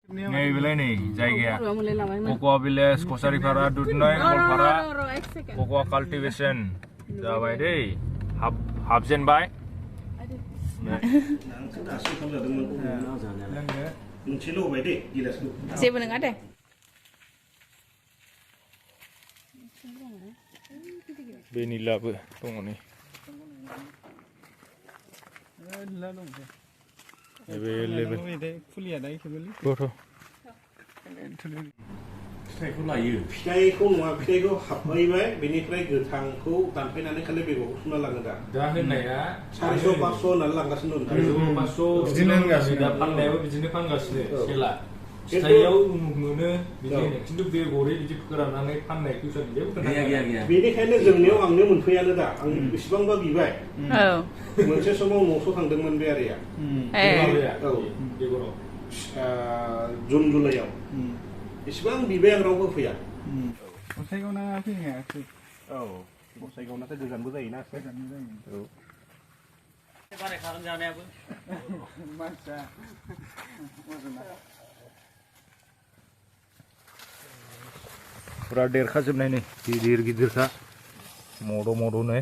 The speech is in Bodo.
Ngay bilai nih, जायगाया Cocoa Village, Kosaripara, Dudnoi, Golpara, Cocoa Cultivation. जाबाय दै हाबजेनबाय मोनसेल' होबाय दे गिलासखौ जेबो नङा दे भेनिलाबो दङ नै फिथाइखौ लायो फिथाइखौ नङा फिथाइखौ हाबहैबाय बेनिफ्राय गोथांखौ दानफायनानै खालि बेगरखौ सुना लाङो दा होननाया 400 500 होननानै लांगासिनो दं 500 बिदिनो होनगासिनो दा फाननायाबो बिदिनो फानगासिनो सेला फिथाइयाव मोनो बिदिनो खिन्थु बेगरै बिदि फोराननानै फाननाय फैसा गैया बेनिखायनो जोंनियाव आंनो मोनफैयानो दा आं बेसेबांबा बिबाय मोनसे समाव 900 थांदोंमोन बे आरिया औ बेगराव जुन जुलाइयाव इसेबां बिबाय आं रावबो फैया गसाइगावना फैनो हायाखै औ गसाइगावनाथ' गोजानबो जायोना गोजानबो जायो औ बानायखागोन जानायाबो मानसिया फुरा देरखाजोबनाय नै गिदिर गिदिरखा मद' मद'नो